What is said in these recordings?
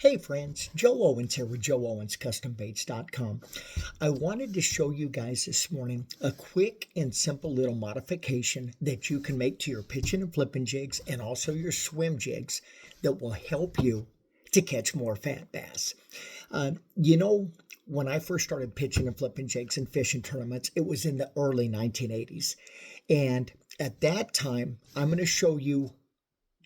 Hey friends, Joe Owens here with JoeOwensCustomBaits.com. I wanted to show you guys this morning a quick and simple little modification that you can make to your pitching and flipping jigs and also your swim jigs that will help you to catch more fat bass. Uh, you know, when I first started pitching and flipping jigs and fishing tournaments, it was in the early 1980s. And at that time, I'm going to show you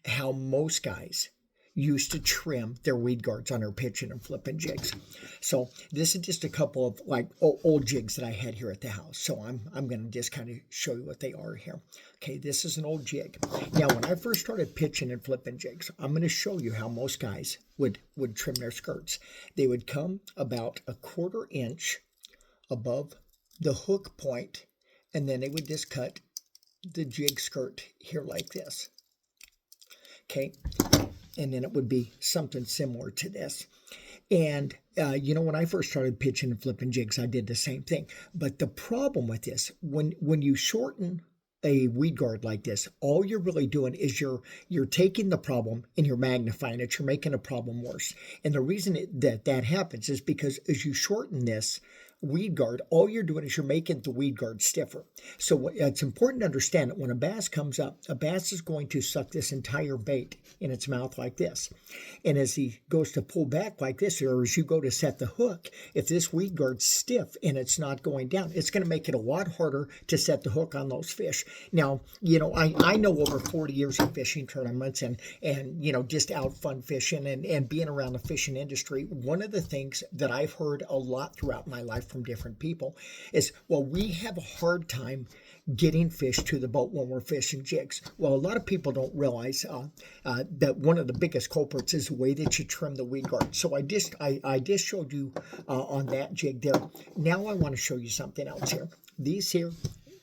how most guys used to trim their weed guards on their pitching and flipping jigs. So this is just a couple of like old jigs that I had here at the house. So I'm going to just kind of show you what they are here. Okay, this is an old jig. Now, when I first started pitching and flipping jigs, I'm going to show you how most guys would trim their skirts. They would come about a 1/4 inch above the hook point, and then they would just cut the jig skirt here like this. Okay, and then it would be something similar to this. And, when I first started pitching and flipping jigs, I did the same thing. But the problem with this, when you shorten a weed guard like this, all you're really doing is you're taking the problem and you're magnifying it. You're making a problem worse. And the reason that happens is because as you shorten this weed guard, all you're doing is you're making the weed guard stiffer. So it's important to understand that when a bass comes up, a bass is going to suck this entire bait in its mouth like this. And as he goes to pull back like this, or as you go to set the hook, if this weed guard's stiff and it's not going down, it's going to make it a lot harder to set the hook on those fish. Now, I know over 40 years of fishing tournaments and just out fun fishing and being around the fishing industry, one of the things that I've heard a lot throughout my life from different people is, well, we have a hard time getting fish to the boat when we're fishing jigs. Well, a lot of people don't realize that one of the biggest culprits is the way that you trim the weed guard. So I just showed you on that jig there. Now I want to show you something else here. These here,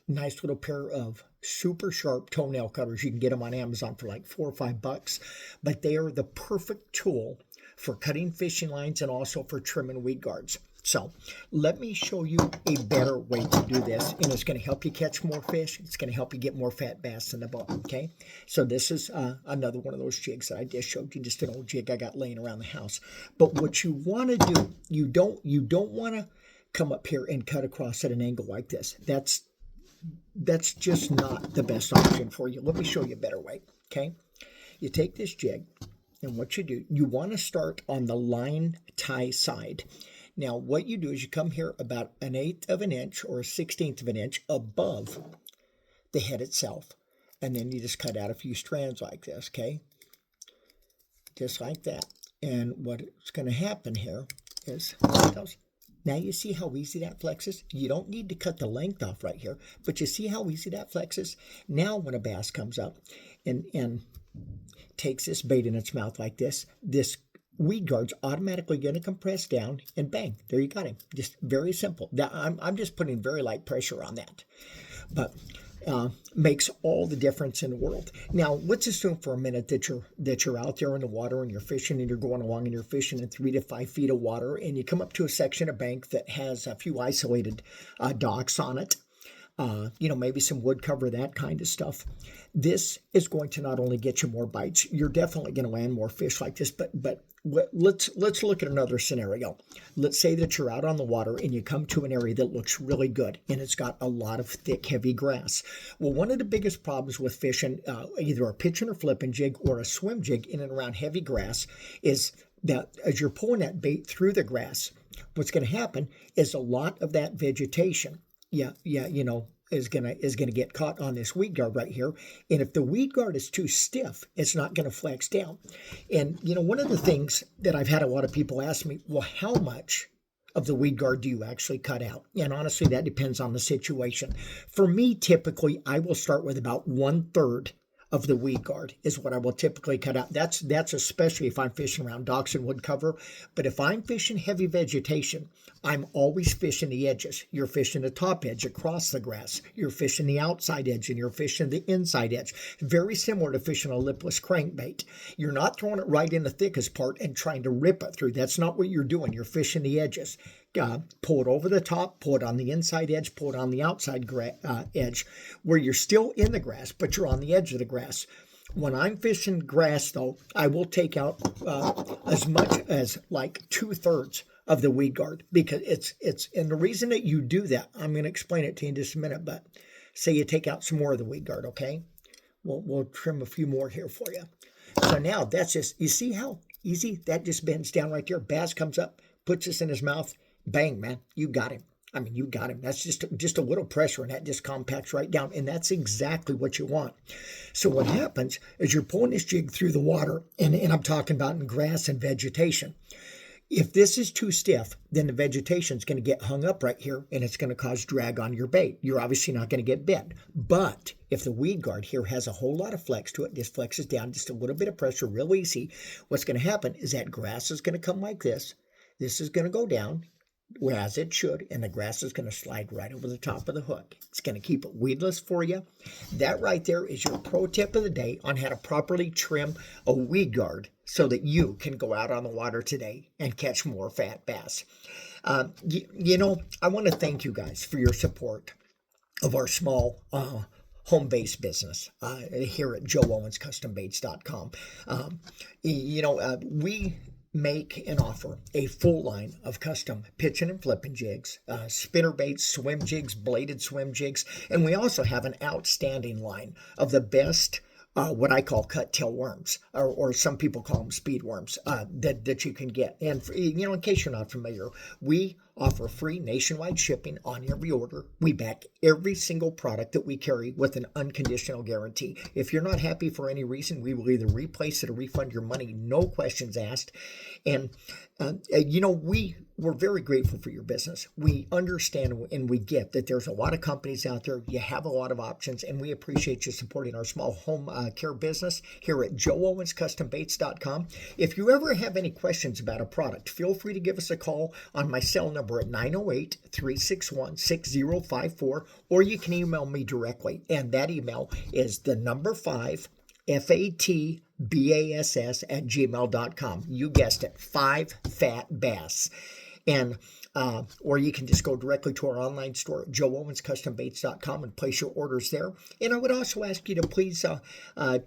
nice little pair of super sharp toenail cutters. You can get them on Amazon for like $4 or $5, but they are the perfect tool for cutting fishing lines and also for trimming weed guards. So let me show you a better way to do this, and it's going to help you catch more fish. It's going to help you get more fat bass in the boat, okay? So this is another one of those jigs that I just showed you, just an old jig I got laying around the house. But what you want to do, you don't want to come up here and cut across at an angle like this. That's just not the best option for you. Let me show you a better way, okay? You take this jig, and what you do, you want to start on the line tie side. Now, what you do is you come here about 1/8 of an inch or 1/16 of an inch above the head itself. And then you just cut out a few strands like this, okay? Just like that. And what's going to happen here is, now you see how easy that flexes? You don't need to cut the length off right here, but you see how easy that flexes? Now when a bass comes up and takes this bait in its mouth like this weed guard's automatically going to compress down, and bang, there you got him. Just very simple. I'm just putting very light pressure on that, but makes all the difference in the world. Now, let's assume for a minute that you're out there in the water and you're fishing and you're going along and you're fishing in 3 to 5 feet of water, and you come up to a section of bank that has a few isolated docks on it. Maybe some wood cover, that kind of stuff. This is going to not only get you more bites, you're definitely going to land more fish like this, but let's look at another scenario. Let's say that you're out on the water and you come to an area that looks really good and it's got a lot of thick, heavy grass. Well, one of the biggest problems with fishing, either a pitching or flipping jig or a swim jig in and around heavy grass, is that as you're pulling that bait through the grass, what's going to happen is a lot of that vegetation is gonna get caught on this weed guard right here. And if the weed guard is too stiff, it's not gonna flex down. And one of the things that I've had a lot of people ask me, well, how much of the weed guard do you actually cut out? And honestly, that depends on the situation. For me, typically, I will start with about 1/3 of the weed guard is what I will typically cut out. That's especially if I'm fishing around docks and wood cover. But if I'm fishing heavy vegetation, I'm always fishing the edges. You're fishing the top edge across the grass. You're fishing the outside edge and you're fishing the inside edge. Very similar to fishing a lipless crankbait. You're not throwing it right in the thickest part and trying to rip it through. That's not what you're doing. You're fishing the edges. Pull it over the top, pull it on the inside edge, pull it on the outside edge, where you're still in the grass, but you're on the edge of the grass. When I'm fishing grass, though, I will take out as much as like 2/3 of the weed guard because and the reason that you do that, I'm going to explain it to you in just a minute. But say you take out some more of the weed guard, okay? We'll trim a few more here for you. So now that's just, you see how easy that just bends down right there. Bass comes up, puts this in his mouth, bang, man, you got him. I mean, you got him. That's just a little pressure, and that just compacts right down, and that's exactly what you want. So what happens is you're pulling this jig through the water, and I'm talking about in grass and vegetation. If this is too stiff, then the vegetation is going to get hung up right here, and it's going to cause drag on your bait. You're obviously not going to get bit. But if the weed guard here has a whole lot of flex to it, this flexes down, just a little bit of pressure, real easy, what's going to happen is that grass is going to come like this. This is going to go down, as it should, and the grass is going to slide right over the top of the hook. It's going to keep it weedless for you. That right there is your pro tip of the day on how to properly trim a weed guard so that you can go out on the water today and catch more fat bass. You know, I want to thank you guys for your support of our small home-based business here at joeowenscustombaits.com. We make and offer a full line of custom pitching and flipping jigs, spinner baits, swim jigs, bladed swim jigs, and we also have an outstanding line of the best what I call cut tail worms, or some people call them speed worms, that you can get. And in case you're not familiar, we offer free nationwide shipping on every order. We back every single product that we carry with an unconditional guarantee. If you're not happy for any reason, we will either replace it or refund your money, no questions asked. And we're very grateful for your business. We understand and we get that there's a lot of companies out there. You have a lot of options, and we appreciate you supporting our small home care business here at joeowenscustombaits.com. If you ever have any questions about a product, feel free to give us a call on my cell number at 908-361-6054, or you can email me directly, and that email is the number 5 fatbass@gmail.com. You guessed it, 5fatbass. And or you can just go directly to our online store at joeowenscustombaits.com and place your orders there. And I would also ask you to please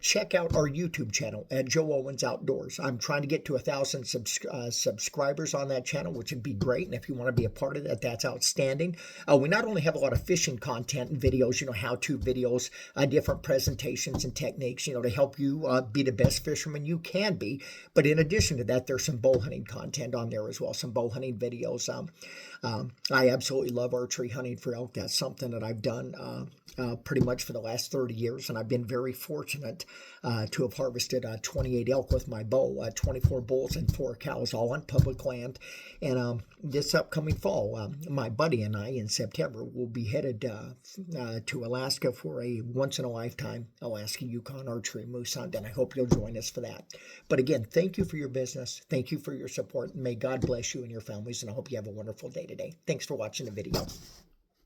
check out our YouTube channel at Joe Owens Outdoors. I'm trying to get to 1,000 subscribers on that channel, which would be great. And if you want to be a part of that, that's outstanding. We not only have a lot of fishing content and videos, how-to videos, different presentations and techniques, to help you be the best fisherman you can be. But in addition to that, there's some bow hunting content on there as well, some bow hunting videos. I absolutely love archery hunting for elk. That's something that I've done pretty much for the last 30 years, and I've been very fortunate to have harvested 28 elk with my bow, 24 bulls and 4 cows, all on public land. And this upcoming fall, my buddy and I in September will be headed to Alaska for a once-in-a-lifetime Alaska Yukon archery moose hunt, and I hope you'll join us for that. But again, thank you for your business. Thank you for your support. May God bless you and your families, and I hope you have a wonderful day today. Thanks for watching the video.